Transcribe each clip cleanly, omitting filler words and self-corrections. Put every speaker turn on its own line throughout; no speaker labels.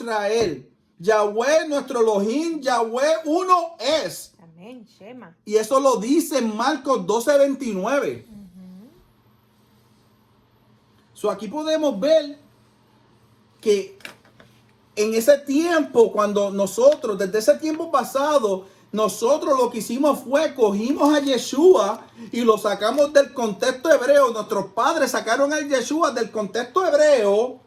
Israel. Yahweh, nuestro Elohim, Yahweh uno es.
Amén, Shema.
Y eso lo dice en Marcos 12:29. So, aquí podemos ver que en ese tiempo, cuando nosotros, desde ese tiempo pasado, nosotros lo que hicimos fue cogimos a Yeshua y lo sacamos del contexto hebreo. Nuestros padres sacaron a Yeshua del contexto hebreo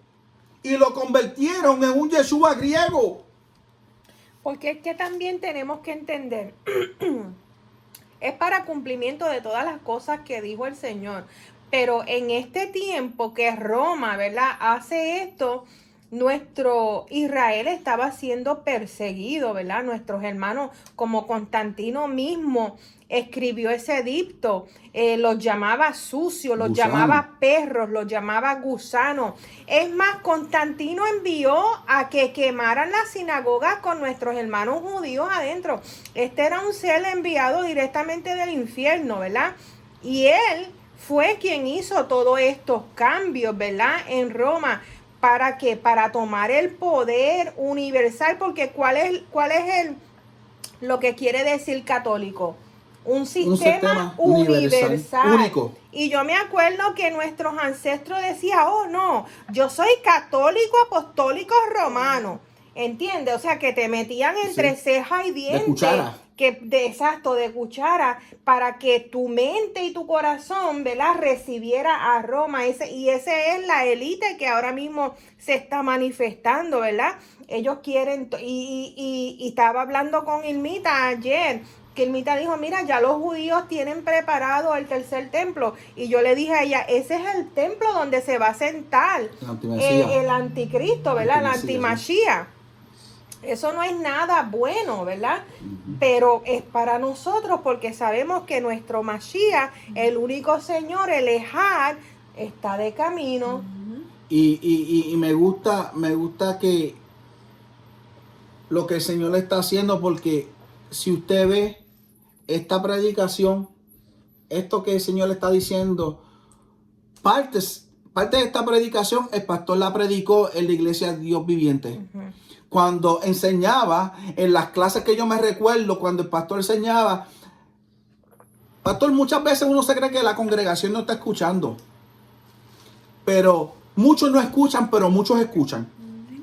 y lo convirtieron en un Yeshua griego.
Porque es que también tenemos que entender, es para cumplimiento de todas las cosas que dijo el Señor. Pero en este tiempo que Roma, ¿verdad?, hace esto, nuestro Israel estaba siendo perseguido, ¿verdad? Nuestros hermanos, como Constantino mismo, escribió ese edicto, los llamaba sucios, los llamaba perros, los llamaba gusanos. Es más, Constantino envió a que quemaran las sinagogas con nuestros hermanos judíos adentro. Este era un ser enviado directamente del infierno, ¿verdad? Y él fue quien hizo todos estos cambios, ¿verdad?, en Roma. ¿Para qué? Para tomar el poder universal, porque ¿cuál es lo que quiere decir católico? Un sistema universal.
Único.
Y yo me acuerdo que nuestros ancestros decían, oh no, yo soy católico apostólico romano. ¿Entiendes? O sea, que te metían entre ceja y diente.
De cuchara.
Exacto, de cuchara, para que tu mente y tu corazón, ¿verdad?, recibiera a Roma. Y esa es la élite que ahora mismo se está manifestando, ¿verdad? Ellos quieren, y estaba hablando con Irmita ayer, que Irmita dijo, mira, ya los judíos tienen preparado el tercer templo. Y yo le dije a ella, ese es el templo donde se va a sentar el anticristo, ¿verdad? El antimachía. Eso no es nada bueno, ¿verdad? Pero es para nosotros porque sabemos que nuestro Mashiach, el único Señor, el Ejad, está de camino.
Y me gusta que lo que el Señor está haciendo, porque si usted ve esta predicación, esto que el Señor le está diciendo, parte de esta predicación, el pastor la predicó en la iglesia de Dios viviente. Cuando enseñaba, en las clases que yo me recuerdo, cuando el pastor enseñaba, pastor, muchas veces uno se cree que la congregación no está escuchando. Pero muchos no escuchan, pero muchos escuchan.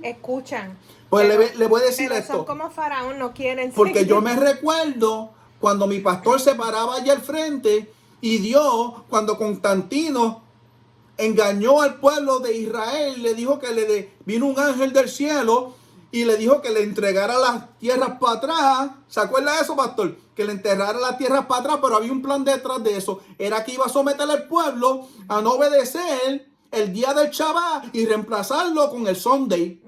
Escuchan.
Pues le voy a decir
pero
esto.
Son como faraón, no quieren.
Porque yo me recuerdo cuando mi pastor se paraba allá al frente y Dios, cuando Constantino engañó al pueblo de Israel, le dijo que vino un ángel del cielo y le dijo que le entregara las tierras para atrás. ¿Se acuerda de eso, pastor? Que le enterrara las tierras para atrás, pero había un plan detrás de eso. Era que iba a someter al pueblo a no obedecer el día del Shabbat y reemplazarlo con el Sunday.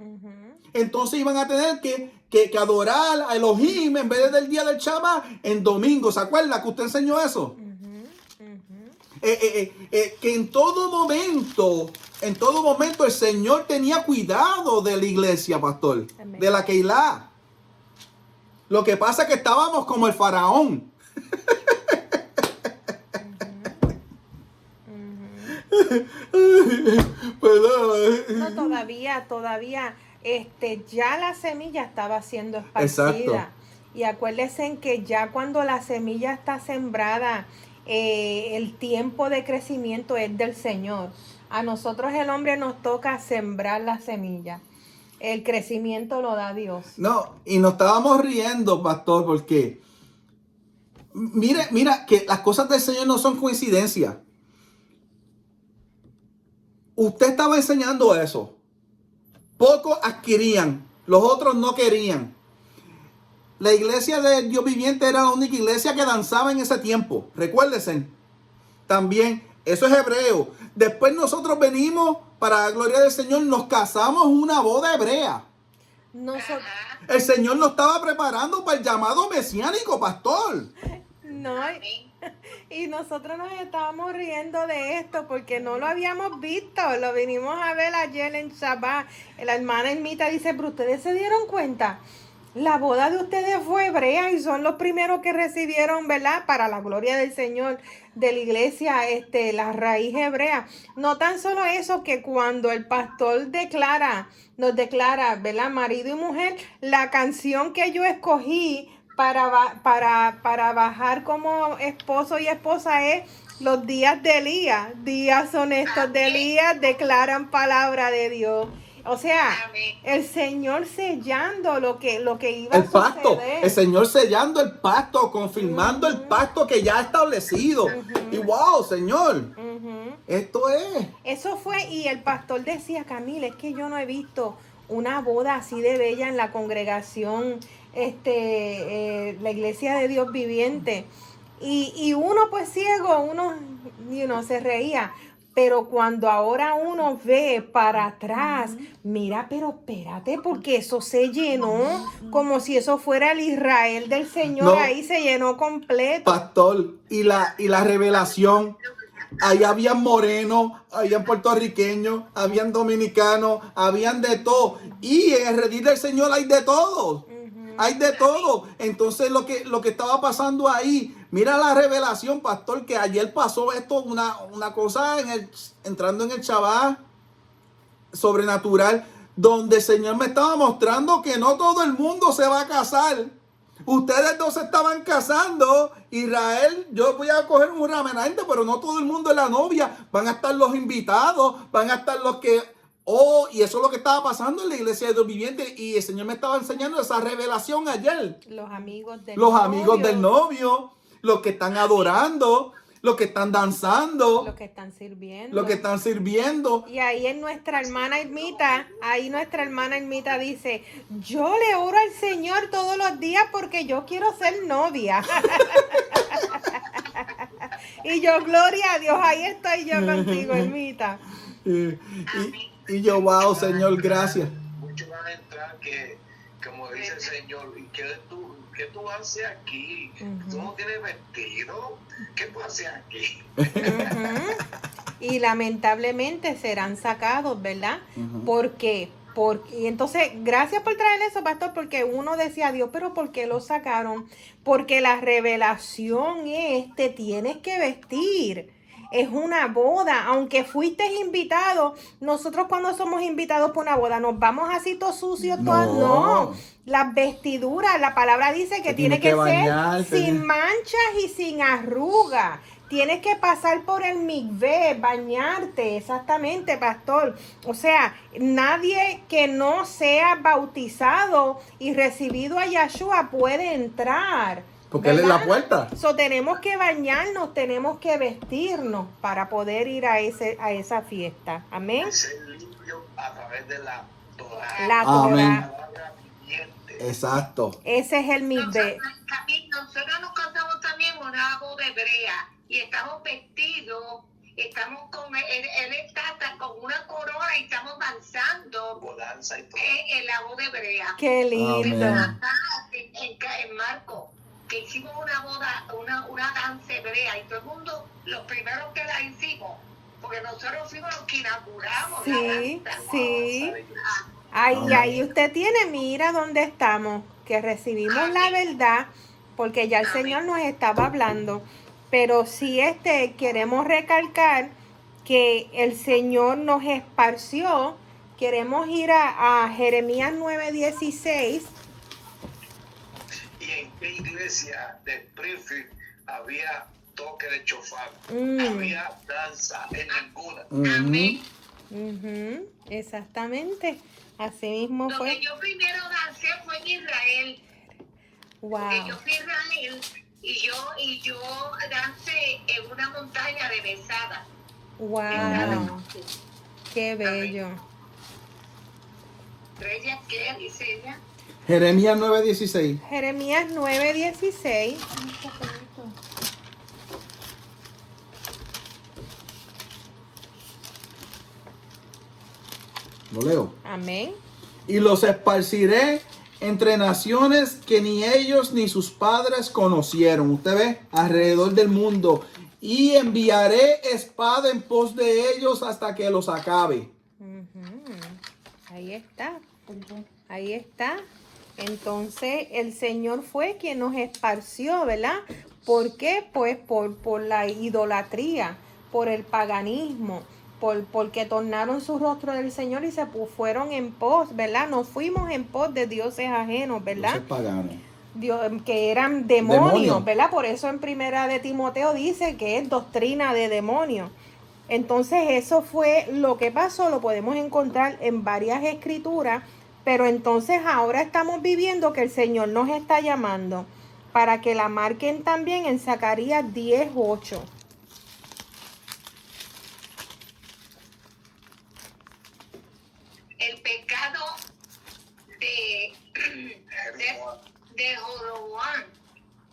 Entonces iban a tener que adorar a Elohim en vez del día del Shabbat en domingo. ¿Se acuerda que usted enseñó eso? Que en todo momento el Señor tenía cuidado de la iglesia, pastor. Amén. De la Keilah. Lo que pasa es que estábamos como el faraón.
No, todavía, ya la semilla estaba siendo esparcida. Exacto. Y acuérdense que ya cuando la semilla está sembrada, el tiempo de crecimiento es del Señor. A nosotros el hombre nos toca sembrar la semilla. El crecimiento lo da Dios.
No, y nos estábamos riendo, pastor, porque mira que las cosas del Señor no son coincidencia. Usted estaba enseñando eso. Pocos adquirían, los otros no querían. La iglesia de Dios viviente era la única iglesia que danzaba en ese tiempo. Recuérdense. También, eso es hebreo. Después nosotros venimos, para la gloria del Señor, nos casamos en una boda hebrea. El Señor nos estaba preparando para el llamado mesiánico, pastor.
No, y nosotros nos estábamos riendo de esto porque no lo habíamos visto. Lo vinimos a ver ayer en Shabbat. La hermana Irmita dice, pero ustedes se dieron cuenta La boda de ustedes fue hebrea y son los primeros que recibieron, ¿verdad? Para la gloria del Señor, de la iglesia, la raíz hebrea. No tan solo eso, que cuando el pastor nos declara, ¿verdad? Marido y mujer, la canción que yo escogí para bajar como esposo y esposa es los días de Elías. Días son estos de Elías, declaran palabra de Dios. O sea, el Señor sellando lo que iba
El
a
pacto,
suceder.
el Señor sellando el pacto, confirmando el pacto que ya ha establecido. Y wow, Señor,
Ujú.
esto es.
Eso fue, y el pastor decía, Camila, es que yo no he visto una boda así de bella en la congregación, la iglesia de Dios viviente. Y uno pues ciego, uno se reía. Pero cuando ahora uno ve para atrás, mira, pero espérate, porque eso se llenó como si eso fuera el Israel del Señor,
No,
ahí se llenó completo.
pastor, y la revelación. Ahí habían morenos, habían puertorriqueños, habían dominicanos, habían de todo. Y en el redil del Señor hay de todo. Hay de todo. Entonces lo que estaba pasando ahí, mira la revelación, pastor, que ayer pasó esto, una cosa entrando en el Shabbat sobrenatural, donde el Señor me estaba mostrando que no todo el mundo se va a casar. Ustedes dos se estaban casando. Israel, yo voy a coger un remanente, pero no todo el mundo es la novia. Van a estar los invitados, van a estar los que... Oh, y eso es lo que estaba pasando en la iglesia de Dios viviente. Y el Señor me estaba enseñando esa revelación ayer.
Los amigos del
Los
novio.
amigos del novio, los que están adorando, los que están danzando,
Los que están sirviendo.
los que están sirviendo.
Y ahí en nuestra hermana Irmita dice, yo le oro al Señor todos los días porque yo quiero ser novia. Y yo, gloria a Dios, ahí estoy yo contigo, Irmita.
Y yo, wow, Señor, gracias.
Muchos van a entrar que, como dice el Señor, ¿qué tú haces aquí? ¿Tú no tienes vestido? ¿Qué tú haces aquí?
Y lamentablemente serán sacados, ¿verdad? Porque y entonces, gracias por traer eso, pastor, porque uno decía, Dios, pero ¿por qué lo sacaron? Porque la revelación es, te tienes que vestir. Es una boda, aunque fuiste invitado. Nosotros cuando somos invitados por una boda, nos vamos así todos sucios, no. Las vestiduras, la palabra dice que tiene que ser sin manchas y sin arrugas. Tienes que pasar por el mikvé, bañarte, exactamente, pastor. O sea, nadie que no sea bautizado y recibido a Yahshua puede entrar.
Porque Él es la puerta.
Tenemos que bañarnos, tenemos que vestirnos para poder ir a esa fiesta. Amén.
Ser limpio a través de la Torah.
La Torah.
Exacto.
Ese es el mikvé.
Nosotros nos casamos también en una boda hebrea y estamos vestidos, estamos él está hasta con una corona y estamos danzando en la boda hebrea.
Qué lindo.
Acá en Marco, que hicimos una boda, una danza hebrea y todo el mundo, los primeros que la hicimos, porque nosotros fuimos los que inauguramos
sí,
la danza.
Sí. Ahí usted tiene, mira dónde estamos, que recibimos la verdad, porque ya el Señor nos estaba hablando. Pero sí queremos recalcar que el Señor nos esparció. Queremos ir a Jeremías 9:16.
¿Y en qué iglesia de Springfield había toque de chofar? Había danza en ninguna.
Amén.
Exactamente. Así mismo fue.
Donde yo primero dancé fue en Israel.
Wow.
Porque yo fui a Israel y yo dancé en una montaña de Besada.
Wow. Qué bello.
¿Estrella qué dice ella?
Jeremías 9:16.
Jeremías 9:16.
Lo leo.
Amén.
Y los esparciré entre naciones que ni ellos ni sus padres conocieron. Usted ve, alrededor del mundo. Y enviaré espada en pos de ellos hasta que los acabe.
Ahí está. Ahí está. Entonces el Señor fue quien nos esparció, ¿verdad? ¿Por qué? Pues por la idolatría, por el paganismo, porque tornaron su rostro del Señor y se fueron en pos, ¿verdad? Nos fuimos en pos de dioses ajenos, ¿verdad?
Dioses paganos.
Que eran demonios, ¿verdad? Por eso en Primera de Timoteo dice que es doctrina de demonios. Entonces eso fue lo que pasó, lo podemos encontrar en varias escrituras, pero entonces ahora estamos viviendo que el Señor nos está llamando para que la marquen también en Zacarías 10:8.
El pecado de Jeroboam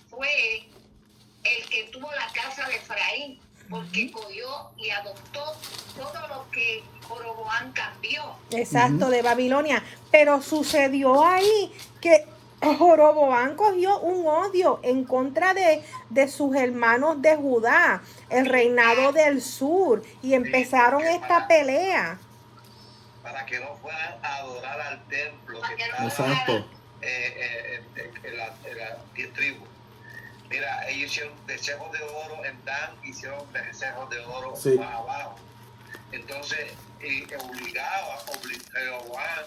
fue el que tuvo la casa de Efraín, porque cogió y adoptó todo lo que Jeroboam cambió.
Exacto, de Babilonia. Pero sucedió ahí que Jeroboam cogió un odio en contra de sus hermanos de Judá, el reinado del sur, y empezaron esta pelea.
Para que no fueran a adorar al templo que estaba
Exacto.
en las 10 tribus. Mira, ellos hicieron becerros de oro en Dan, hicieron becerros de oro más abajo. Entonces,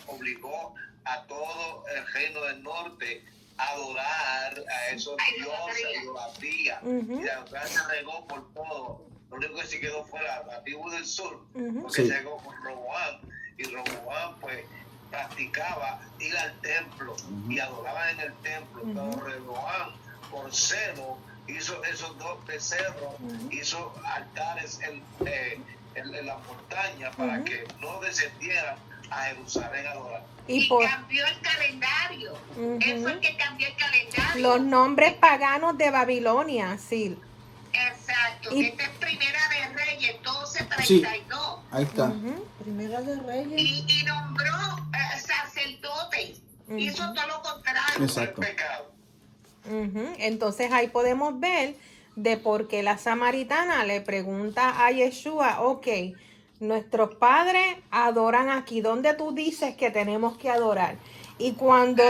obligó a todo el reino del norte a adorar a esos dioses, a idolatría. Y la idolatría se regó por todo. Lo único que se quedó fue la tribu del sur, porque se regó por Roboam. Y Roboam, pues, practicaba ir al templo y adoraba en el templo. Pero Roboam, por celo, hizo esos dos becerros, hizo altares en la montaña para que no descendieran a Jerusalén a adorar.
Y cambió el calendario. Él fue el que cambió el calendario.
Los nombres paganos de Babilonia, sí.
Exacto. Esta es Primera de Reyes 12:32.
Ahí está.
Primera de Reyes.
Y nombró sacerdotes. Hizo todo lo contrario.
Exacto.
El pecado.
Entonces ahí podemos ver de por qué la samaritana le pregunta a Yeshua, ok, nuestros padres adoran aquí, ¿dónde tú dices que tenemos que adorar? Y cuando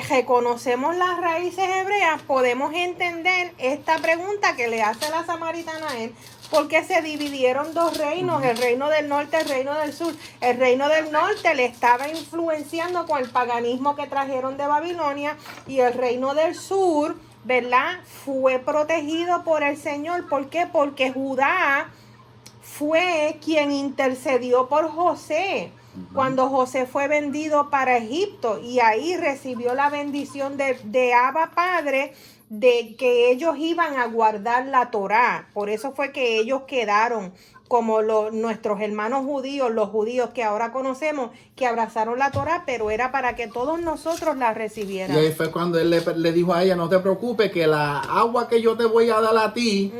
reconocemos las raíces hebreas, podemos entender esta pregunta que le hace la samaritana a él, porque se dividieron dos reinos, el reino del norte, el reino del sur. El reino del norte le estaba influenciando con el paganismo que trajeron de Babilonia, y el reino del sur, ¿verdad?, fue protegido por el Señor. ¿Por qué? Porque Judá fue quien intercedió por José cuando José fue vendido para Egipto, y ahí recibió la bendición de Abba Padre, de que ellos iban a guardar la Torá. Por eso fue que ellos quedaron como nuestros hermanos judíos, los judíos que ahora conocemos, que abrazaron la Torá, pero era para que todos nosotros la recibiéramos.
Y ahí fue cuando él le dijo a ella, no te preocupes, que la agua que yo te voy a dar a ti,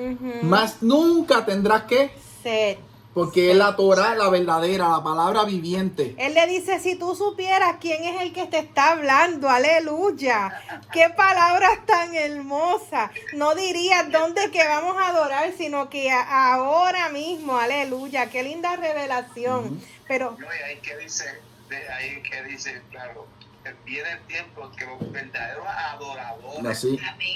más nunca tendrás que
sed.
Porque es la Torá, la verdadera, la palabra viviente.
Él le dice, si tú supieras quién es el que te está hablando, aleluya. Qué palabras tan hermosas. No dirías dónde que vamos a adorar, sino que ahora mismo, aleluya. Qué linda revelación. Pero
no, y ahí que dice, claro, viene el tiempo en que los verdaderos adoradores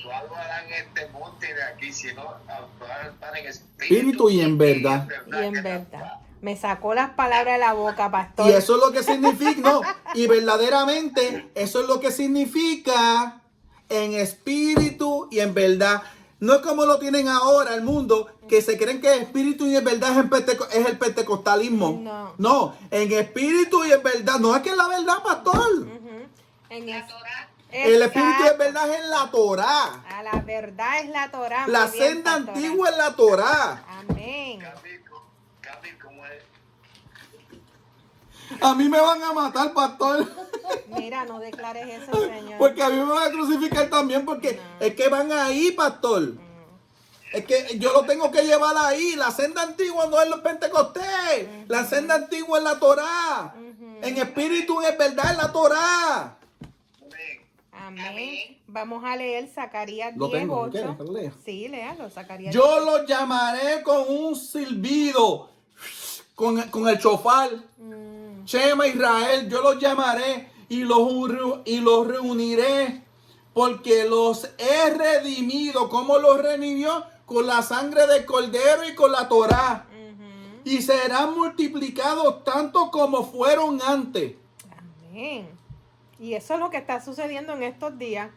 no adorarán este monte de aquí, sino adorarán en espíritu
y en verdad.
Y en verdad. Me sacó las palabras de la boca, pastor.
Y eso es lo que significa, no, y verdaderamente, eso es lo que significa en espíritu y en verdad. No es como lo tienen ahora el mundo, que se creen que espíritu y en verdad es el pentecostalismo. No, en espíritu y en verdad. No es que es la verdad, pastor.
En la Torá.
El espíritu de verdad es en la Torá.
A la verdad es la Torá.
La senda antigua es la Torá.
Amén.
A mí me van a matar, pastor.
Mira, no declares eso, Señor.
Porque a mí me van a crucificar también, porque es que van ahí, pastor. Es que yo lo tengo que llevar ahí. La senda antigua no es los Pentecostés. La senda antigua es la Torá. En espíritu y en verdad es la Torá.
Amén. Vamos a leer Zacarías 10:8.
¿Lo tengo? ¿Lo leo?
Sí, léalo, Zacarías.
Yo los llamaré con un silbido, con el chofar. Shema Israel, yo los llamaré y los reuniré, porque los he redimido. ¿Cómo los redimió? Con la sangre del Cordero y con la Torá. Y serán multiplicados tanto como fueron antes.
Amén. Y eso es lo que está sucediendo en estos días.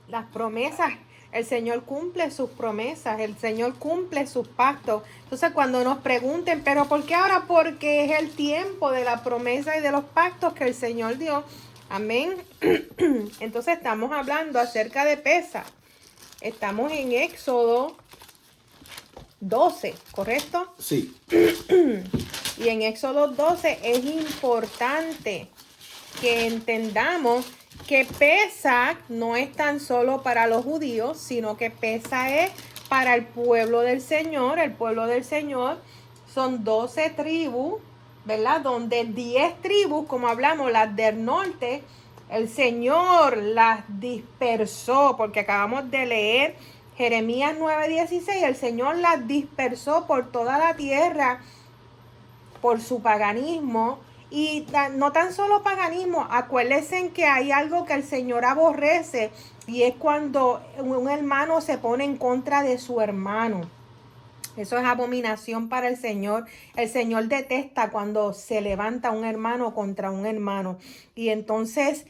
Las promesas, el Señor cumple sus promesas, el Señor cumple sus pactos. Entonces cuando nos pregunten, ¿pero por qué ahora? Porque es el tiempo de la promesa y de los pactos que el Señor dio. Amén. Entonces estamos hablando acerca de Pesaj. Estamos en Éxodo 12, ¿correcto?
Sí.
Y en Éxodo 12 es importante que entendamos que Pesaj no es tan solo para los judíos, sino que Pesaj es para el pueblo del Señor. El pueblo del Señor son 12 tribus, ¿verdad? Donde 10 tribus, como hablamos, las del norte, el Señor las dispersó, porque acabamos de leer Jeremías 9:16, el Señor las dispersó por toda la tierra por su paganismo. Y no tan solo paganismo, acuérdense que hay algo que el Señor aborrece, y es cuando un hermano se pone en contra de su hermano. Eso es abominación para el Señor. El Señor detesta cuando se levanta un hermano contra un hermano. Y entonces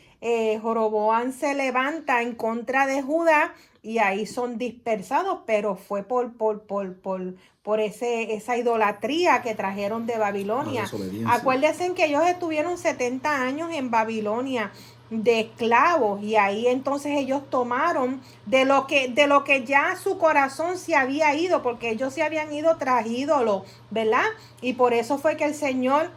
Joroboam se levanta en contra de Judá y ahí son dispersados, pero fue por esa idolatría que trajeron de Babilonia. Acuérdense que ellos estuvieron 70 años en Babilonia de esclavos, y ahí entonces ellos tomaron de lo que ya su corazón se había ido, porque ellos se habían ido tras ídolos, ¿verdad? Y por eso fue que el Señor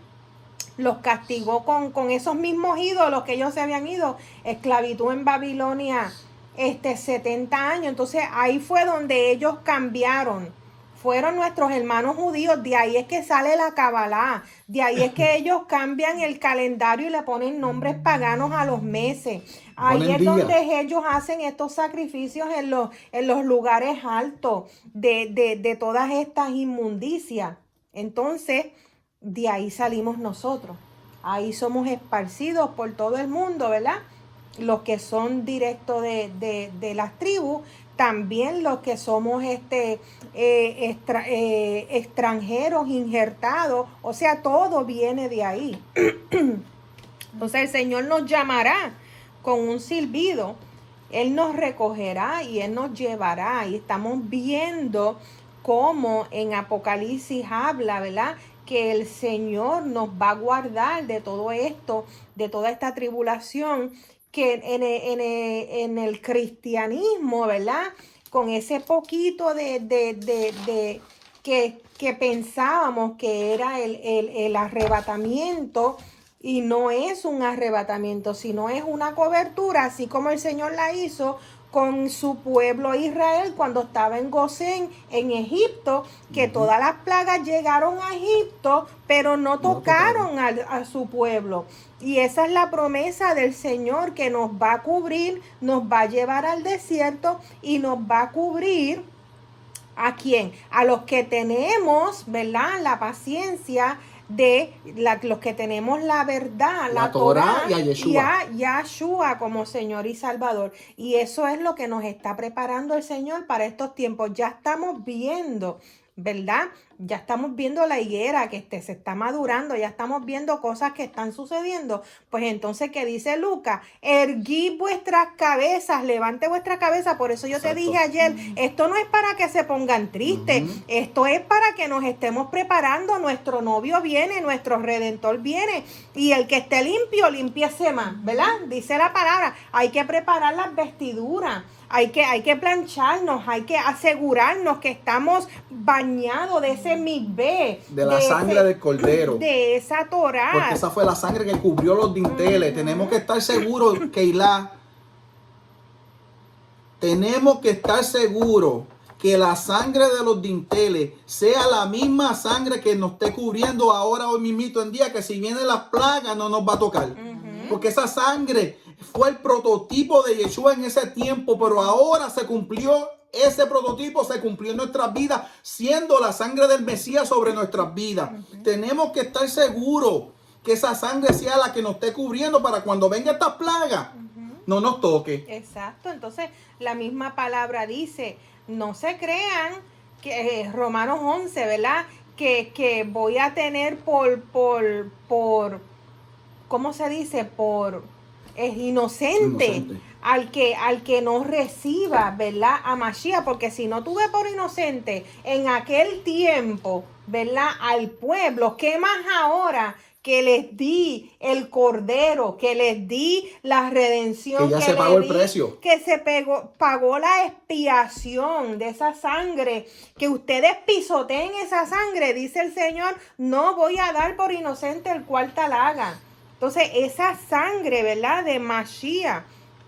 los castigó con esos mismos ídolos que ellos se habían ido, esclavitud en Babilonia 70 años. Entonces ahí fue donde ellos cambiaron. Fueron nuestros hermanos judíos, de ahí es que sale la Cabalá, de ahí es que ellos cambian el calendario y le ponen nombres paganos a los meses. Ahí es donde ellos hacen estos sacrificios en los lugares altos de todas estas inmundicias. Entonces, de ahí salimos nosotros. Ahí somos esparcidos por todo el mundo, ¿verdad? Los que son directos de las tribus, también los que somos extranjeros, injertados, o sea, todo viene de ahí. Entonces el Señor nos llamará con un silbido, Él nos recogerá y Él nos llevará. Y estamos viendo cómo en Apocalipsis habla, ¿verdad?, que el Señor nos va a guardar de todo esto, de toda esta tribulación, que en el cristianismo, ¿verdad?, con ese poquito que pensábamos que era el arrebatamiento, y no es un arrebatamiento, sino es una cobertura, así como el Señor la hizo con su pueblo Israel cuando estaba en Gosén, en Egipto, que todas las plagas llegaron a Egipto, pero no tocaron a su pueblo. Y esa es la promesa del Señor, que nos va a cubrir, nos va a llevar al desierto y nos va a cubrir. ¿A quién? A los que tenemos, ¿verdad?, la paciencia de los que tenemos la verdad, la Torá y a Yahshua como Señor y Salvador. Y eso es lo que nos está preparando el Señor para estos tiempos. Ya estamos viendo, ¿verdad? Ya estamos viendo la higuera que se está madurando, ya estamos viendo cosas que están sucediendo. Pues entonces, ¿qué dice Lucas? Erguid vuestras cabezas, levante vuestra cabeza. Por eso yo te dije ayer, esto no es para que se pongan tristes, esto es para que nos estemos preparando. Nuestro novio viene, nuestro Redentor viene, y el que esté limpio, limpiese más, ¿verdad? Dice la palabra, hay que preparar las vestiduras. Hay que plancharnos, hay que asegurarnos que estamos bañados de ese misbé.
De la sangre del Cordero.
De esa Torá.
Porque esa fue la sangre que cubrió los dinteles. Tenemos que estar seguros, Keila. Tenemos que estar seguros que la sangre de los dinteles sea la misma sangre que nos esté cubriendo ahora, hoy mismito en día, que si vienen las plagas no nos va a tocar. Porque esa sangre fue el prototipo de Yeshua en ese tiempo, pero ahora se cumplió, ese prototipo se cumplió en nuestras vidas, siendo la sangre del Mesías sobre nuestras vidas. Tenemos que estar seguros que esa sangre sea la que nos esté cubriendo para cuando venga esta plaga, no nos toque.
Exacto, entonces la misma palabra dice, no se crean que Romanos 11, ¿verdad? Que voy a tener por ¿cómo se dice? Es inocente. Al que no reciba, ¿verdad? A Mashiach, porque si no tuve por inocente en aquel tiempo, ¿verdad? Al pueblo, ¿qué más ahora? Que les di el cordero, que les di la redención,
que ya se pagó el precio,
que se pagó la expiación de esa sangre, que ustedes pisoteen esa sangre, dice el Señor, no voy a dar por inocente el cual tal haga. Entonces, esa sangre, ¿verdad? De Mashiach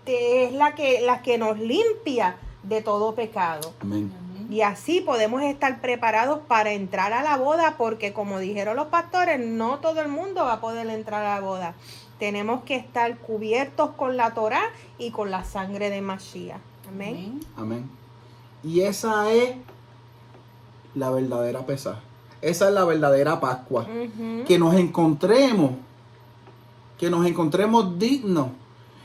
es la que nos limpia de todo pecado.
Amén.
Y así podemos estar preparados para entrar a la boda, porque como dijeron los pastores, no todo el mundo va a poder entrar a la boda. Tenemos que estar cubiertos con la Torá y con la sangre de Mashiach. Amén.
Amén. Y esa es la verdadera Pesaj. Esa es la verdadera Pascua. Que nos encontremos dignos.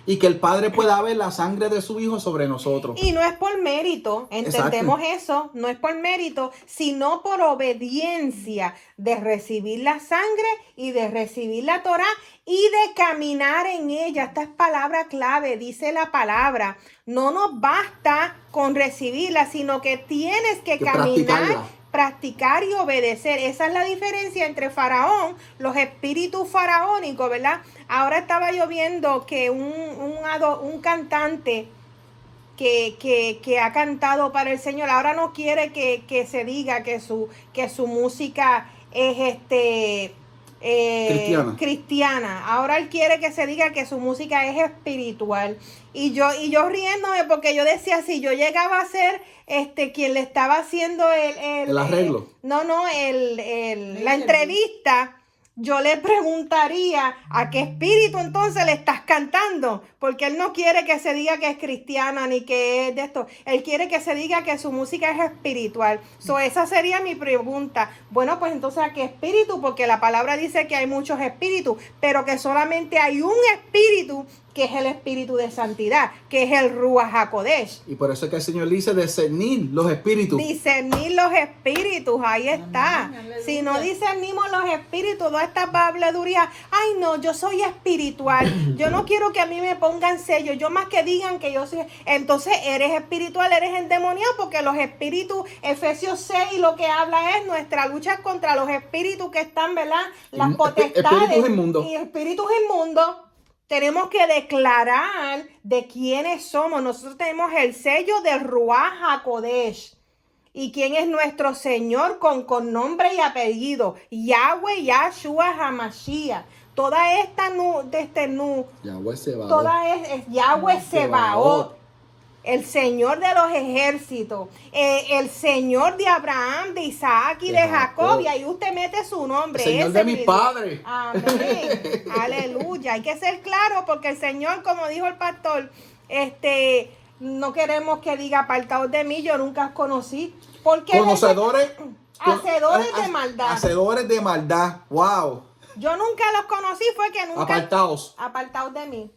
Y que el Padre pueda ver la sangre de su Hijo sobre nosotros.
Y no es por mérito, entendemos eso, no es por mérito, sino por obediencia de recibir la sangre y de recibir la Torá y de caminar en ella. Esta es palabra clave, dice la palabra. No nos basta con recibirla, sino que tienes que caminar, practicar y obedecer. Esa es la diferencia entre Faraón, los espíritus faraónicos, ¿verdad? Ahora estaba yo viendo que un cantante que ha cantado para el Señor, ahora no quiere que se diga que su música es cristiana. Ahora él quiere que se diga que su música es espiritual. Y yo riéndome, porque yo decía, si yo llegaba a ser quien le estaba haciendo el
arreglo.
La entrevista, yo le preguntaría a qué espíritu entonces le estás cantando, porque él no quiere que se diga que es cristiana ni que es de esto, él quiere que se diga que su música es espiritual. Esa sería mi pregunta. Bueno, pues entonces ¿a qué espíritu? Porque la palabra dice que hay muchos espíritus, pero que solamente hay un espíritu, que es el espíritu de santidad, que es el Ruach HaKodesh.
Y por eso es que el Señor dice discernir los espíritus.
Discernir los espíritus, ahí está. Amén, si no discernimos los espíritus, toda esta habladuría, ay no, yo soy espiritual, yo no quiero que a mí me pongan sello, yo más que digan que yo soy, entonces eres espiritual, eres endemoniado, porque los espíritus, Efesios 6 lo que habla es nuestra lucha contra los espíritus que están, ¿verdad? Las potestades
espíritus inmundos.
Y espíritus inmundos. Tenemos que declarar de quiénes somos. Nosotros tenemos el sello del Ruach HaKodesh. ¿Y quién es nuestro Señor con nombre y apellido? Yahweh Yahshua HaMashiach. Toda esta
Yahweh Sebaot.
Toda es Yahweh Sebaot. El Señor de los ejércitos, el Señor de Abraham, de Isaac y de Jacob. Y ahí usted mete su nombre.
El Señor de mis padres.
Amén. Aleluya. Hay que ser claro, porque el Señor, como dijo el pastor, no queremos que diga apartados de mí, yo nunca os conocí. Porque
conocedores.
Hacedores de maldad.
Hacedores de maldad. Wow.
Yo nunca los conocí, fue que nunca. Apartados de mí.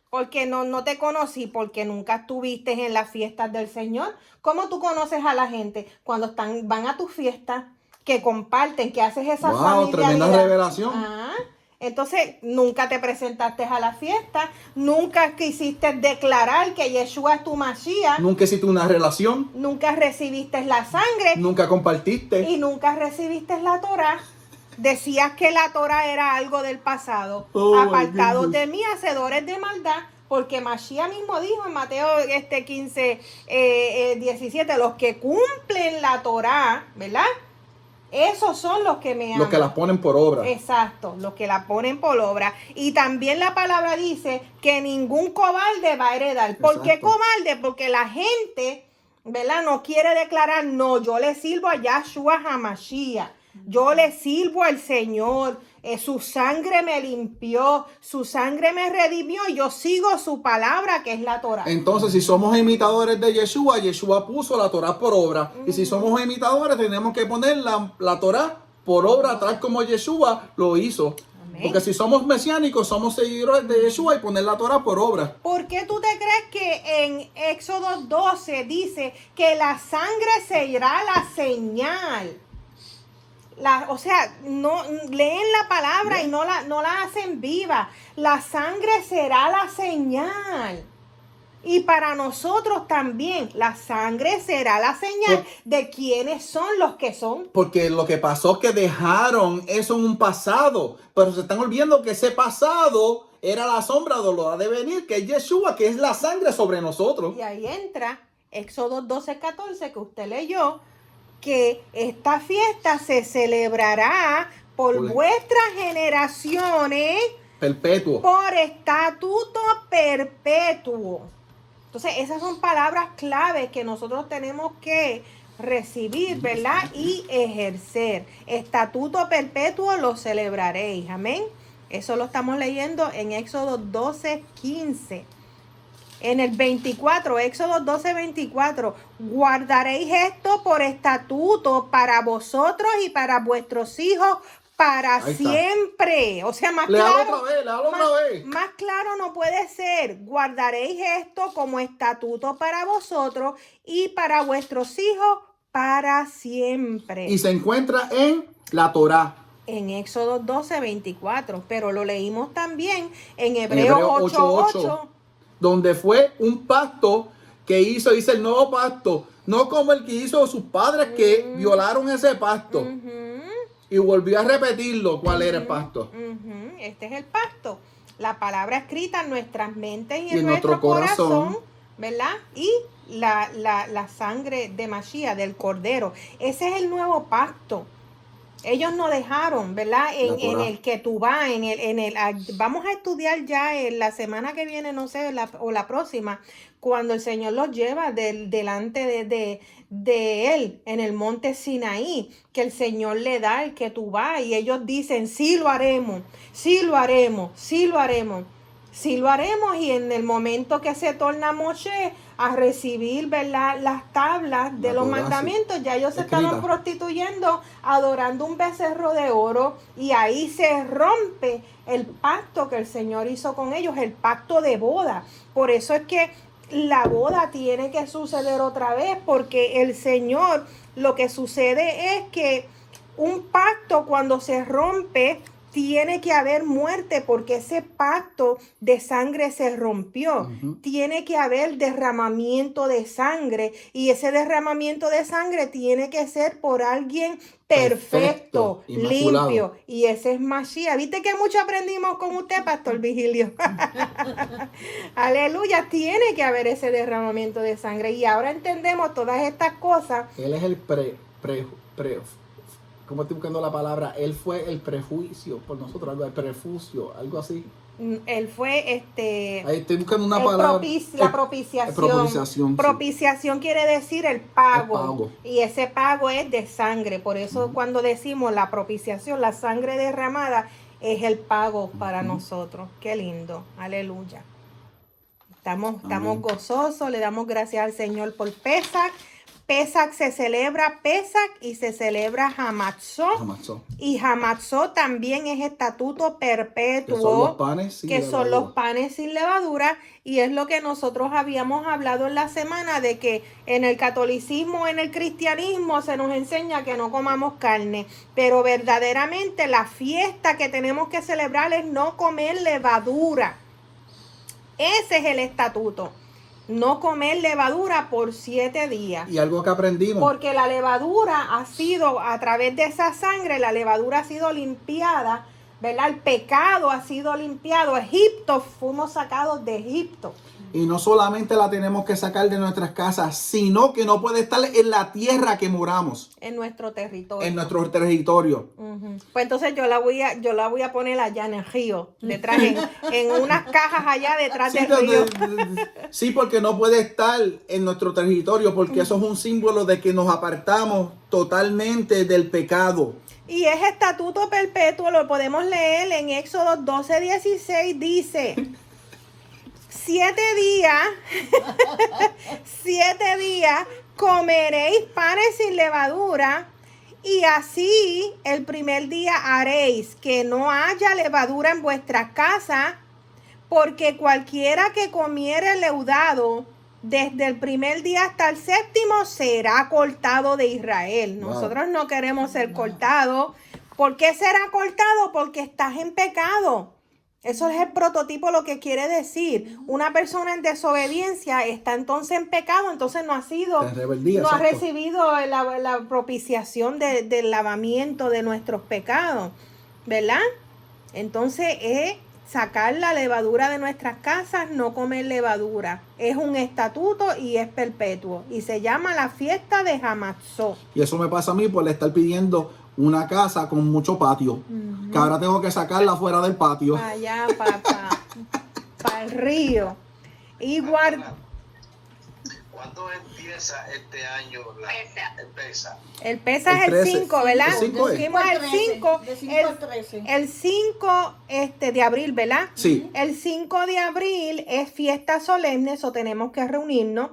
Porque no te conocí, porque nunca estuviste en las fiestas del Señor. ¿Cómo tú conoces a la gente? Cuando van a tus fiestas, que comparten, que haces esa familia.
Tremenda revelación.
Entonces, nunca te presentaste a la fiesta, nunca quisiste declarar que Yeshua es tu Mashiach.
Nunca hiciste una relación.
Nunca recibiste la sangre.
Nunca compartiste.
Y nunca recibiste la Torá. Decías que la Torá era algo del pasado. Apartados de mí, hacedores de maldad, porque Mashiach mismo dijo en Mateo 15, 17, los que cumplen la Torá, ¿verdad? Esos son los que me aman.
Los que la ponen por obra.
Exacto, los que la ponen por obra. Y también la palabra dice que ningún cobarde va a heredar. ¿Por qué cobarde? Porque la gente, ¿verdad?, no quiere declarar, no, yo le sirvo a Yahshua HaMashiach. Yo le sirvo al Señor, su sangre me limpió, su sangre me redimió, y yo sigo su palabra, que es la Torá.
Entonces, si somos imitadores de Yeshua, Yeshua puso la Torá por obra. Y si somos imitadores, tenemos que poner la Torá por obra, tal como Yeshua lo hizo.
Amén. Amén.
Porque si somos mesiánicos, somos seguidores de Yeshua y poner la Torah por obra.
¿Por qué tú te crees que en Éxodo 12 dice que la sangre será la señal? O sea, no leen la palabra y no la hacen viva. La sangre será la señal. Y para nosotros también, la sangre será la señal de quiénes son los que son.
Porque lo que pasó es que dejaron eso en un pasado, pero se están olvidando que ese pasado era la sombra de lo de venir, que es Yeshua, que es la sangre sobre nosotros.
Y ahí entra Éxodo 12:14 que usted leyó, que esta fiesta se celebrará por vuestras generaciones
perpetuo,
por estatuto perpetuo. Entonces, esas son palabras claves que nosotros tenemos que recibir, ¿verdad? Y ejercer. Estatuto perpetuo lo celebraréis. Amén. Eso lo estamos leyendo en Éxodo 12:15. En el 24, Éxodo 12:24, guardaréis esto por estatuto para vosotros y para vuestros hijos para siempre. O sea, más claro. Más claro no puede ser. Guardaréis esto como estatuto para vosotros y para vuestros hijos para siempre.
Y se encuentra en la Torá.
En Éxodo 12:24, pero lo leímos también en Hebreos 8:8.
Donde fue un pacto que dice el nuevo pacto, no como el que hizo sus padres que violaron ese pacto. Y volvió a repetirlo. ¿Cuál era el pacto?
Este es el pacto. La palabra escrita en nuestras mentes y en nuestro corazón, ¿verdad? Y la sangre de Mashiach, del Cordero. Ese es el nuevo pacto. Ellos no dejaron, ¿verdad? En el Ketubá, vamos a estudiar ya en la semana que viene, no sé, o la próxima, cuando el Señor los lleva delante de él en el monte Sinaí, que el Señor le da el Ketubá y ellos dicen, sí lo haremos, sí lo haremos, sí lo haremos. Sí lo haremos, y en el momento que se torna Moshe a recibir, ¿verdad?, las tablas de los mandamientos, ya ellos se estaban prostituyendo, adorando un becerro de oro, y ahí se rompe el pacto que el Señor hizo con ellos, el pacto de boda. Por eso es que la boda tiene que suceder otra vez, porque el Señor, lo que sucede es que un pacto cuando se rompe, tiene que haber muerte, porque ese pacto de sangre se rompió. Tiene que haber derramamiento de sangre, y ese derramamiento de sangre tiene que ser por alguien perfecto, limpio, y ese es Mashiach. ¿Viste que mucho aprendimos con usted, Pastor Vigilio? Aleluya, tiene que haber ese derramamiento de sangre, y ahora entendemos todas estas cosas.
Él es el ¿cómo estoy buscando la palabra? Él fue el prejuicio por nosotros, algo de prefucio, algo así.
Él fue
Ahí estoy buscando una palabra.
La propiciación. Propiciación quiere decir el pago. Y ese pago es de sangre. Por eso cuando decimos la propiciación, la sangre derramada, es el pago para nosotros. Qué lindo. Aleluya. Estamos gozosos. Le damos gracias al Señor por Pesach. Pesach se celebra Pesach y se celebra Hamatzot. Y Hamatzot también es estatuto perpetuo, que son los panes sin levadura, y es lo que nosotros habíamos hablado en la semana, de que en el catolicismo, en el cristianismo se nos enseña que no comamos carne, pero verdaderamente la fiesta que tenemos que celebrar es no comer levadura. Ese es el estatuto. No comer levadura por 7 días.
Y algo que aprendimos.
Porque la levadura ha sido, a través de esa sangre, la levadura ha sido limpiada, ¿verdad? El pecado ha sido limpiado. Egipto, fuimos sacados de Egipto.
Y no solamente la tenemos que sacar de nuestras casas, sino que no puede estar en la tierra que moramos.
En nuestro territorio.
En nuestro territorio.
Pues entonces yo la voy a poner allá en el río, detrás, en unas cajas allá detrás del río.
Sí, porque no puede estar en nuestro territorio, porque eso es un símbolo de que nos apartamos totalmente del pecado.
Y es estatuto perpetuo, lo podemos leer en Éxodo 12:16, dice... 7 días comeréis panes sin levadura, Y así el primer día haréis que no haya levadura en vuestras casas, porque cualquiera que comiere leudado desde el primer día hasta el séptimo será cortado de Israel.
Wow.
Nosotros no queremos ser cortados. ¿Por qué será cortado? Porque estás en pecado. Eso es el prototipo, lo que quiere decir. Una persona en desobediencia está entonces en pecado, entonces no ha sido,
En rebeldía,
no ha
exacto.
recibido la propiciación del lavamiento de nuestros pecados, ¿verdad? Entonces es sacar la levadura de nuestras casas, no comer levadura. Es un estatuto y es perpetuo. Y se llama la fiesta de Hamatzot.
Y eso me pasa a mí por estar pidiendo una casa con mucho patio. Que ahora tengo que sacarla fuera del patio.
Allá, para el río. Igual.
¿Cuándo empieza este año
Pesa.
El pesa es
El
el
13.
5, ¿verdad?
El 5 es.
Dijimos el 5.
De 5 al 13.
El 5 de abril, ¿verdad?
Sí.
El 5 de abril es fiesta solemne, eso tenemos que reunirnos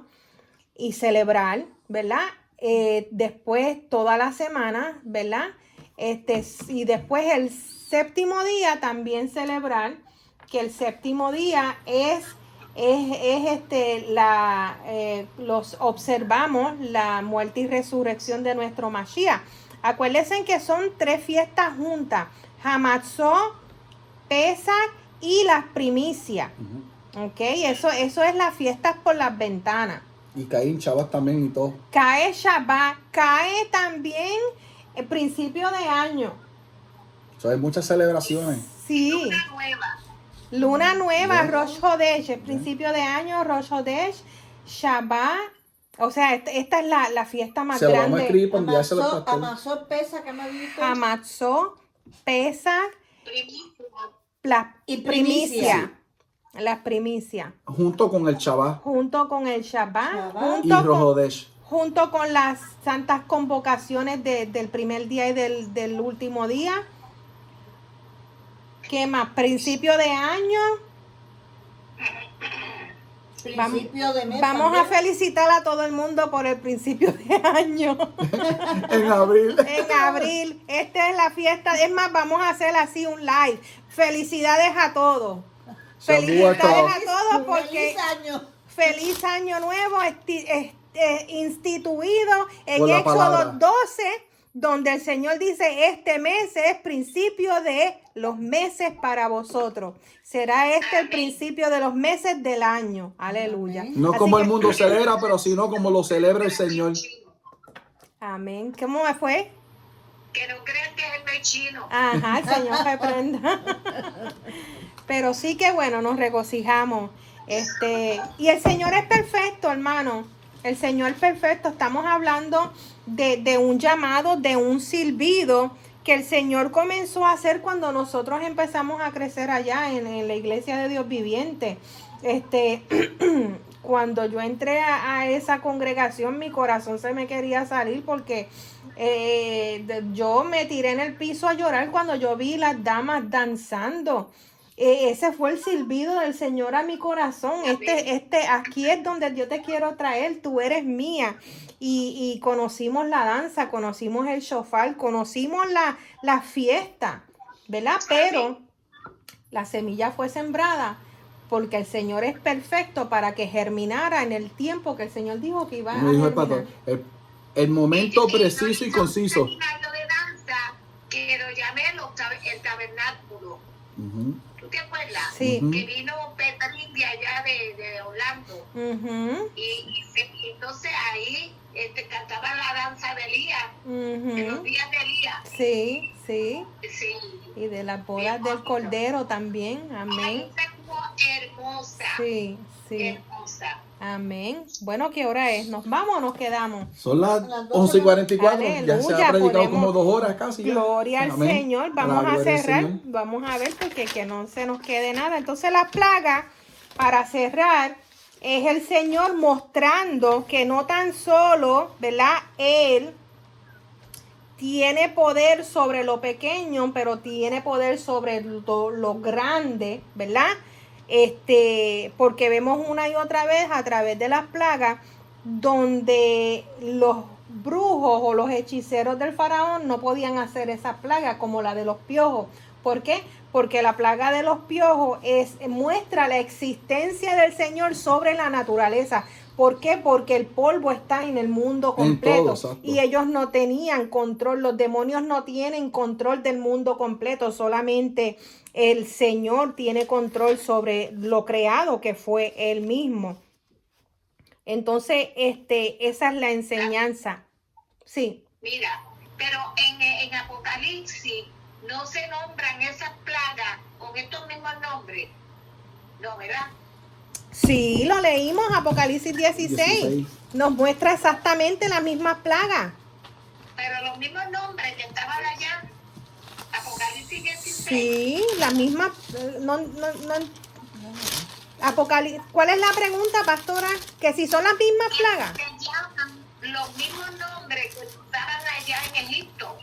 y celebrar, ¿verdad? Después toda la semana, ¿verdad? Y después el séptimo día también celebrar, que el séptimo día los observamos la muerte y resurrección de nuestro Mashiach. Acuérdense que son 3 fiestas juntas: Hamatzot, Pesach y las primicias. ¿Ok? Eso es las fiestas por las ventanas.
Y Caín, Chavas también y todo.
Cae Shabbat, cae también el principio de año.
O sea, hay muchas celebraciones.
Sí.
Luna nueva.
Luna nueva,
Bien.
Rosh Hodesh, el principio de año, Rosh Hodesh, Shabbat. O sea, esta es la fiesta más
Se lo vamos a
grande.
escribir para enviárselo al pastor.
Amasó pesa, que me dijo.
Hamatzot, Pesach, las
Y
primicia. Las primicias.
Junto con el Chavá
Junto con el Shabbat,
Shabbat.
y Rojodesh.
junto con las santas convocaciones del primer día y del último día. ¿Qué más? Principio de año.
Principio de mes.
Vamos a
también.
felicitar a todo el mundo por el principio de año.
En abril.
En abril. Esta es la fiesta. Es más, vamos a hacer así un live. Felicidades a todos.
Saludos a
Felicidades
todos.
a todos porque
Feliz año.
feliz año nuevo instituido en
Por la
Éxodo
palabra.
12, donde el Señor dice: este mes es principio de los meses para vosotros. Será este el principio de los meses del año. Aleluya.
No
Así
como el
que-
mundo celebra, pero sino como lo celebra el Señor.
Amén. ¿Cómo me fue?
Que no crean que es el mes chino.
Ajá, el Señor reprenda. Pero sí que bueno, nos regocijamos. Y el Señor es perfecto, hermano. El Señor es perfecto. Estamos hablando de un llamado, de un silbido que el Señor comenzó a hacer cuando nosotros empezamos a crecer allá en la Iglesia de Dios Viviente. Cuando yo entré a esa congregación, mi corazón se me quería salir porque yo me tiré en el piso a llorar cuando yo vi las damas danzando. Ese fue el silbido del Señor a mi corazón. Aquí es donde yo te quiero traer, tú eres mía. Y conocimos la danza, conocimos el shofar, conocimos la fiesta, ¿verdad? Pero la semilla fue sembrada porque el Señor es perfecto para que germinara en el tiempo que el Señor dijo que iba a
Como dijo el
germinar.
pastor, el momento preciso y conciso.
Hablando de danza, que lo llamé el tabernáculo.
Ujú.
¿Tú te acuerdas?
Sí.
Ujú.
Que vino Petrín de allá de Orlando.
Ujú,
Y entonces ahí cantaban la danza de Elías, de los
ujú.
días de Elías.
Sí, sí.
Sí.
Y de las bodas del Cordero también. Amén.
Ahí estuvo hermosa.
Sí, sí.
Hermosa.
Amén. Bueno, ¿qué hora es? ¿Nos vamos o nos quedamos?
Son las
Las
11:44. Ya se
Aleluya,
ha predicado
ponemos
como 2 horas casi. ya.
Gloria al
Amén.
Señor. Vamos
la
a
gloria del
cerrar.
Señor.
Vamos a ver porque que no se nos quede nada. Entonces la plaga, para cerrar, es el Señor mostrando que no tan solo, ¿verdad? Él tiene poder sobre lo pequeño, pero tiene poder sobre lo grande, ¿verdad? Porque vemos una y otra vez a través de las plagas donde los brujos o los hechiceros del faraón no podían hacer esa plaga como la de los piojos. ¿Por qué? Porque la plaga de los piojos muestra la existencia del Señor sobre la naturaleza. ¿Por qué? Porque el polvo está en el mundo completo. Y ellos no tenían control. Los demonios no tienen control del mundo completo. Solamente el Señor tiene control sobre lo creado, que fue Él mismo. Entonces, esa es la enseñanza. Sí.
Mira, pero en Apocalipsis no se nombran esas plagas con estos mismos nombres. No, ¿verdad?
Sí, lo leímos, Apocalipsis 16. Nos muestra exactamente las mismas plagas.
Pero los mismos nombres que estaban allá, Apocalipsis 16.
Sí, las mismas. Apocalipsis. ¿Cuál es la pregunta, pastora? Que si son las mismas plagas.
Que llaman los mismos nombres que usaban allá en Egipto.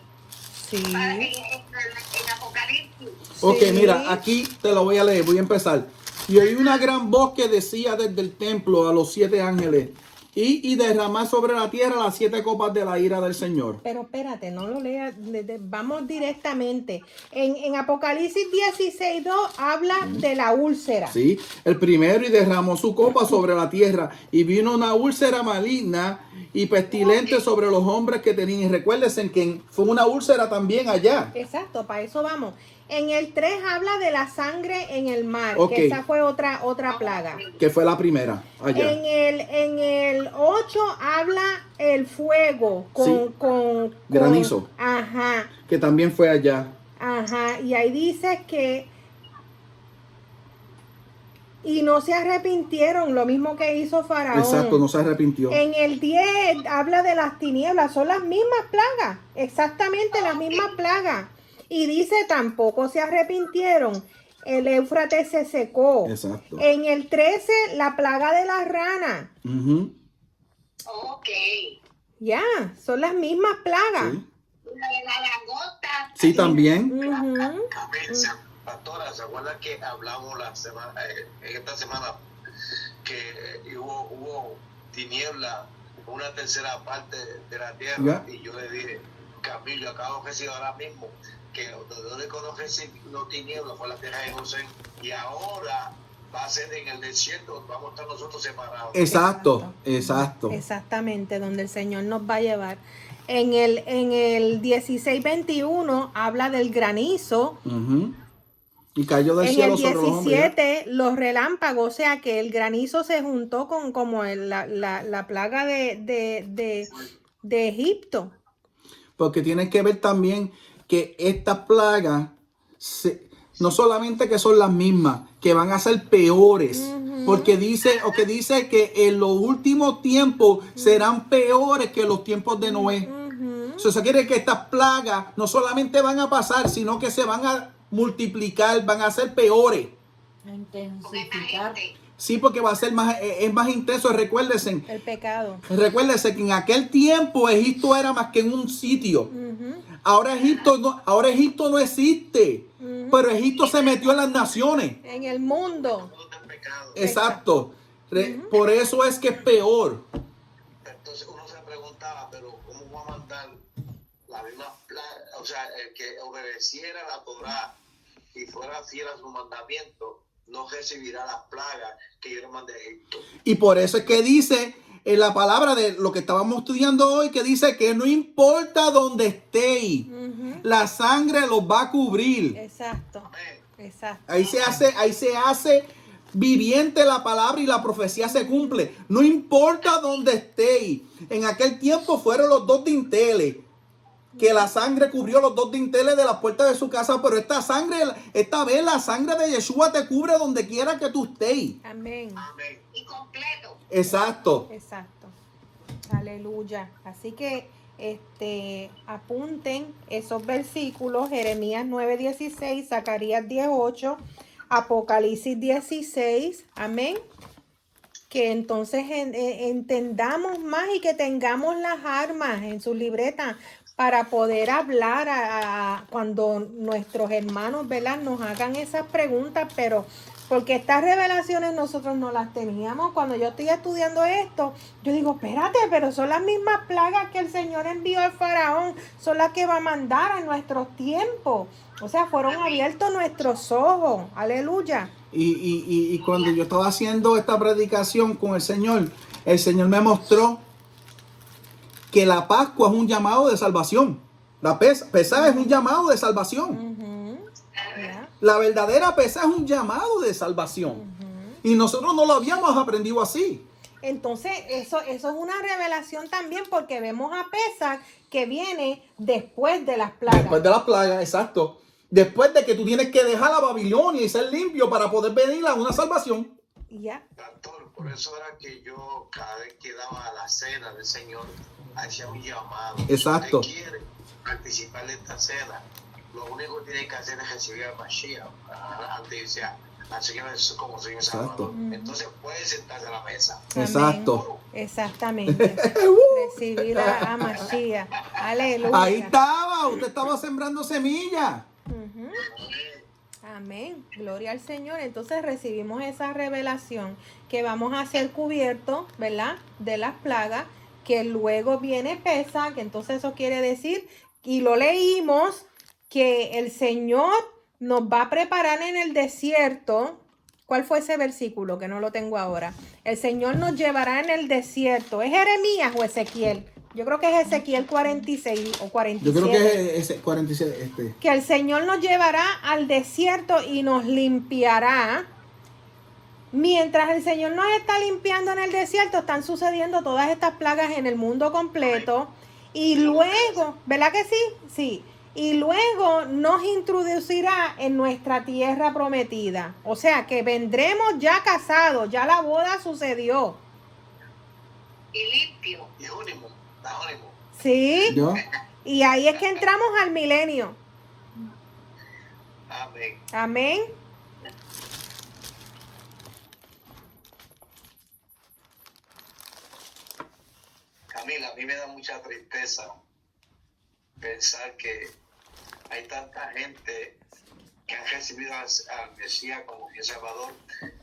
Sí.
En Apocalipsis.
Ok,
Sí.
mira, aquí te lo voy a leer, voy a empezar. Y oí una gran voz que decía desde el templo a los 7 ángeles, y derramar sobre la tierra las 7 copas de la ira del Señor.
Pero espérate, no lo leas, vamos directamente. En Apocalipsis 16:2 habla de la úlcera.
Sí, el primero y derramó su copa sobre la tierra, y vino una úlcera maligna y pestilente sobre los hombres que tenían. Y recuérdense que fue una úlcera también allá.
Exacto, para eso vamos. En el 3 habla de la sangre en el mar,
Ok.
que esa fue otra plaga.
Que fue la primera allá.
En el 8 habla el fuego con
granizo.
Ajá,
Que también fue allá.
ajá. Y ahí dice que y no se arrepintieron, lo mismo que hizo Faraón.
Exacto, no se arrepintió.
En el 10 habla de las tinieblas, son las mismas plagas, exactamente las mismas plagas. Y dice, tampoco se arrepintieron, el Éufrates se secó.
Exacto.
En el 13, la plaga de las ranas.
Ujú.
Ok.
Ya, son las mismas plagas.
Sí.
La de la langosta.
Sí, también.
Ujú.
Pastora, ¿se acuerdan que hablamos la semana, en esta semana que hubo tiniebla, una tercera parte de la tierra?
Ya.
Y yo le dije, Camilo, acabo de decir ahora mismo que donde conoce los tinieblas fue la tierra de José, y ahora va a ser en el desierto, vamos a estar nosotros separados.
Exacto, exacto.
Exactamente, donde el Señor nos va a llevar. En el 16:21 habla del granizo.
Ujú. Y cayó del
En
cielo
el
sobre los hombres.
17, los relámpagos, o sea que el granizo se juntó con como la plaga de Egipto.
Porque tienes que ver también que estas plagas no solamente que son las mismas, que van a ser peores. Porque dice que en los últimos tiempos serán peores que los tiempos de Noé. Eso quiere decir que estas plagas no solamente van a pasar, sino que se van a multiplicar, van a ser peores.
A intensificar.
Sí, porque va a ser es más intenso. Recuérdense
El pecado.
que en aquel tiempo Egipto era más que en un sitio. Ahora Egipto no existe. Pero Egipto se metió en las naciones.
En el mundo.
Exacto. Por eso es que es peor.
Entonces uno se preguntaba, pero ¿cómo va a mandar la misma plaga? O sea, el que obedeciera la Torá y fuera fiel a su mandamiento, no recibirá las plagas que yo le mandé a Egipto.
Y por eso es que dice en la palabra de lo que estábamos estudiando hoy, que dice que no importa dónde estéis, la sangre los va a cubrir.
Exacto. Exacto.
Ahí se hace viviente la palabra y la profecía se cumple. No importa dónde estéis. En aquel tiempo fueron los 2 dinteles, que la sangre cubrió los 2 dinteles de la puerta de su casa, pero esta vez la sangre de Yeshua te cubre donde quiera que tú estés.
Amén.
Amén.
Y completo.
Exacto.
Exacto. Aleluya. Así que apunten esos versículos: Jeremías 9:16, Zacarías 10:8, Apocalipsis 16. Amén. Que entonces entendamos más y que tengamos las armas en sus libretas para poder hablar cuando nuestros hermanos, ¿verdad?, nos hagan esas preguntas, pero Porque estas revelaciones nosotros no las teníamos. Cuando yo estoy estudiando esto, yo digo, espérate, pero son las mismas plagas que el Señor envió al faraón, son las que va a mandar en nuestros tiempos. O sea, fueron abiertos nuestros ojos. Aleluya.
Y cuando yo estaba haciendo esta predicación con el Señor me mostró que la Pascua es un llamado de salvación. La Pesaj es un llamado de salvación.
Yeah.
La verdadera Pesaj es un llamado de salvación. Y nosotros no lo habíamos aprendido así.
Entonces, eso es una revelación también, porque vemos a Pesaj que viene después de las plagas.
Después de las plagas, exacto. Después de que tú tienes que dejar a Babilonia y ser limpio para poder venir a una salvación.
Ya.
Pastor, por eso era que yo cada vez que daba la cena del Señor hacía un llamado.
Exacto.
Si usted quiere participar de esta cena, lo único que tiene que hacer es recibir al Mashiach antes de irse al Señor Jesús como Señor Salvador. Entonces puede sentarse a la mesa.
Exacto.
Exactamente. Recibir a Mashiach. Aleluya.
Ahí estaba, usted estaba sembrando semillas.
Amén. Gloria al Señor. Entonces recibimos esa revelación que vamos a ser cubiertos, ¿verdad? De las plagas, que luego viene Pesaj, que entonces eso quiere decir, y lo leímos, que el Señor nos va a preparar en el desierto. ¿Cuál fue ese versículo? Que no lo tengo ahora. El Señor nos llevará en el desierto. ¿Es Jeremías o Ezequiel? Yo creo que es Ezequiel 46 o 47.
Yo creo que es 47.
Que el Señor nos llevará al desierto y nos limpiará. Mientras el Señor nos está limpiando en el desierto, están sucediendo todas estas plagas en el mundo completo. Y luego, ¿verdad que sí? Sí. Y luego nos introducirá en nuestra tierra prometida. O sea que vendremos ya casados, ya la boda sucedió.
Y limpio.
Y único.
Sí.
¿Yo?
Y ahí es que entramos al milenio.
Amén.
Amén.
Camila, a mí me da mucha tristeza pensar que hay tanta gente que han recibido al Mesías como Dios Salvador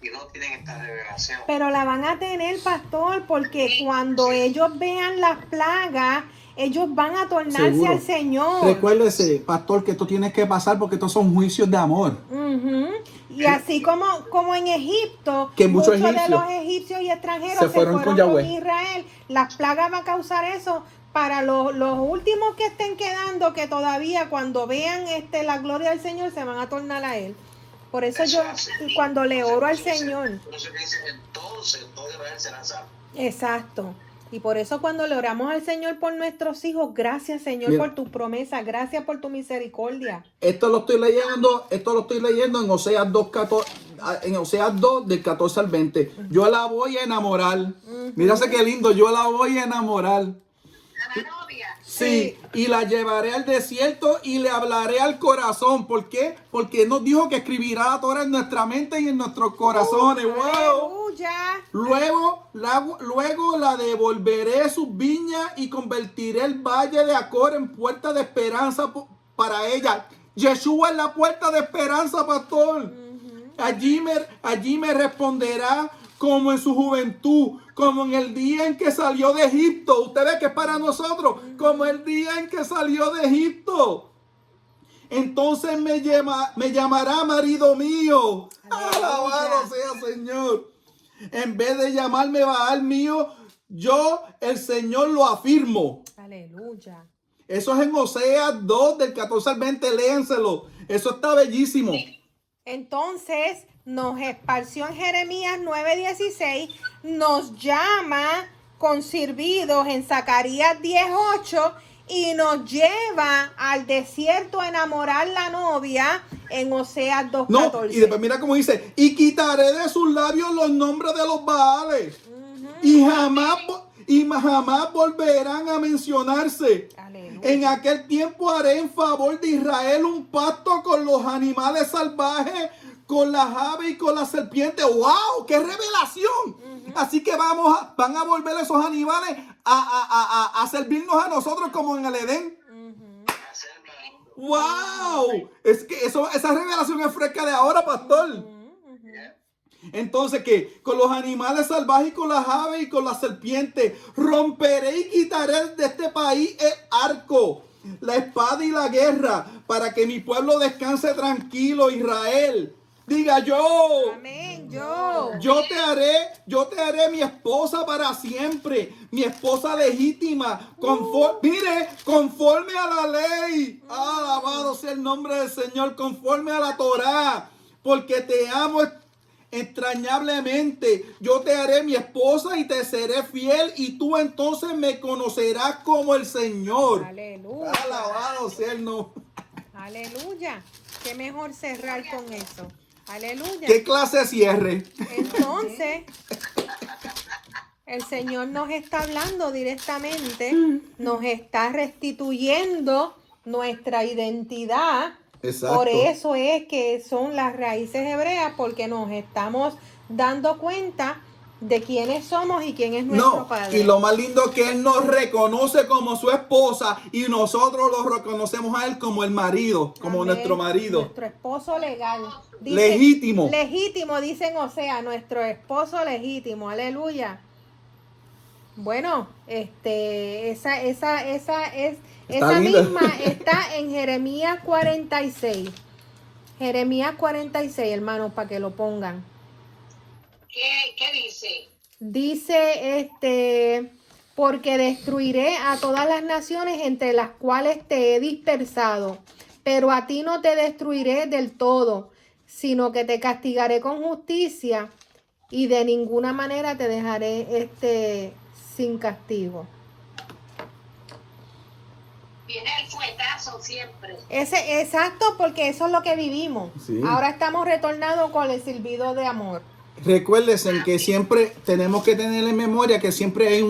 y no tienen esta revelación.
Pero la van a tener, pastor, porque cuando ellos vean las plagas, ellos van a tornarse
Seguro.
al Señor.
Recuérdese, pastor, que esto tienes que pasar porque estos son juicios de amor.
Y así como en Egipto,
Que muchos
de
egipcios
los egipcios y extranjeros
se fueron con Yahweh.
Israel, las plagas van a causar eso. Para los últimos que estén quedando, que todavía cuando vean la gloria del Señor se van a tornar a Él. Por eso yo cuando le oro al Señor.
Entonces todo Israel será salvo.
Exacto. Y por eso cuando le oramos al Señor por nuestros hijos, gracias Señor por tu promesa, gracias por tu misericordia.
Esto lo estoy leyendo en Oseas 2 del 14 al 20. Yo la voy a enamorar. Mírase qué lindo, yo la voy a enamorar.
A la novia.
Sí, y la llevaré al desierto y le hablaré al corazón. ¿Por qué? Porque nos dijo que escribirá la Torah en nuestra mente y en nuestros corazones. ¡Wow!
Aleluya.
Luego la devolveré sus viñas y convertiré el valle de Acor en puerta de esperanza para ella. Yeshua es la puerta de esperanza, pastor. Allí me responderá como en su juventud, como en el día en que salió de Egipto. Usted ve que es para nosotros, como el día en que salió de Egipto. Entonces me llamará marido mío. Alabado sea Señor. En vez de llamarme Baal mío, yo, el Señor, lo afirmo.
Aleluya.
Eso es en Oseas 2, del 14 al 20, léenselo. Eso está bellísimo.
Entonces nos esparció en Jeremías 9:16, nos llama con sirvidos en Zacarías 10:8 y nos lleva al desierto a enamorar la novia en Oseas 2:14.
No, y después mira cómo dice, y quitaré de sus labios los nombres de los Baales. Y jamás volverán a mencionarse.
Aleluya.
En aquel tiempo haré en favor de Israel un pacto con los animales salvajes, con las aves y con las serpientes. ¡Wow! ¡Qué revelación! Así que van a volver esos animales a servirnos a nosotros como en el Edén. ¡Wow! Es que esa revelación es fresca de ahora, pastor. Entonces, ¿qué? Con los animales salvajes y con las aves y con las serpientes, romperé y quitaré de este país el arco, la espada y la guerra, para que mi pueblo descanse tranquilo, Israel. Diga yo.
Amén.
Yo te haré mi esposa para siempre, mi esposa legítima, conforme a la ley. Alabado sea el nombre del Señor, conforme a la Torá, porque te amo entrañablemente. Yo te haré mi esposa y te seré fiel, y tú entonces me conocerás como el Señor.
Aleluya.
Alabado sea el nombre.
Aleluya. Qué mejor cerrar con eso. Aleluya.
¿Qué clase de cierre?
Entonces, el Señor nos está hablando directamente, nos está restituyendo nuestra identidad.
Exacto.
Por eso es que son las raíces hebreas, porque nos estamos dando cuenta de quiénes somos y quién es nuestro Padre.
Y lo más lindo es que Él nos reconoce como su esposa y nosotros lo reconocemos a Él como el marido, como
Amén.
nuestro marido.
Nuestro esposo legal.
Legítimo.
Legítimo, dicen, o sea, nuestro esposo legítimo. Aleluya. Bueno, esa misma está en Jeremías 46. Jeremías 46, hermanos, para que lo pongan.
¿Qué dice?
Dice, porque destruiré a todas las naciones entre las cuales te he dispersado, pero a ti no te destruiré del todo, sino que te castigaré con justicia y de ninguna manera te dejaré sin castigo.
Viene el fuetazo siempre.
Exacto, porque eso es lo que vivimos.
Sí.
Ahora estamos retornados con el silbido de amor.
Recuérdense que siempre tenemos que tener en memoria que siempre hay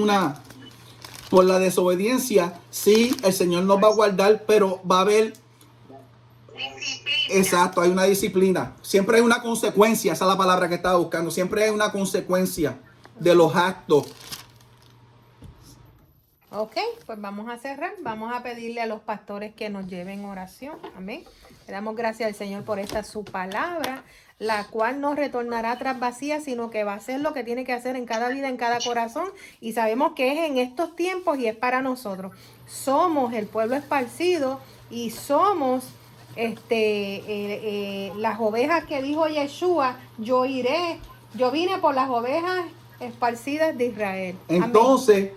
por la desobediencia, sí, el Señor nos va a guardar, pero va a haber,
Disciplina.
exacto, hay una disciplina. Siempre hay una consecuencia, esa es la palabra que estaba buscando. Siempre hay una consecuencia de los actos.
Ok, pues vamos a cerrar. Vamos a pedirle a los pastores que nos lleven oración. Amén. Le damos gracias al Señor por esta su palabra, la cual no retornará tras vacía, sino que va a hacer lo que tiene que hacer en cada vida, en cada corazón. Y sabemos que es en estos tiempos y es para nosotros. Somos el pueblo esparcido y somos las ovejas que dijo Yeshua. Yo vine por las ovejas esparcidas de Israel. Amén.
Entonces,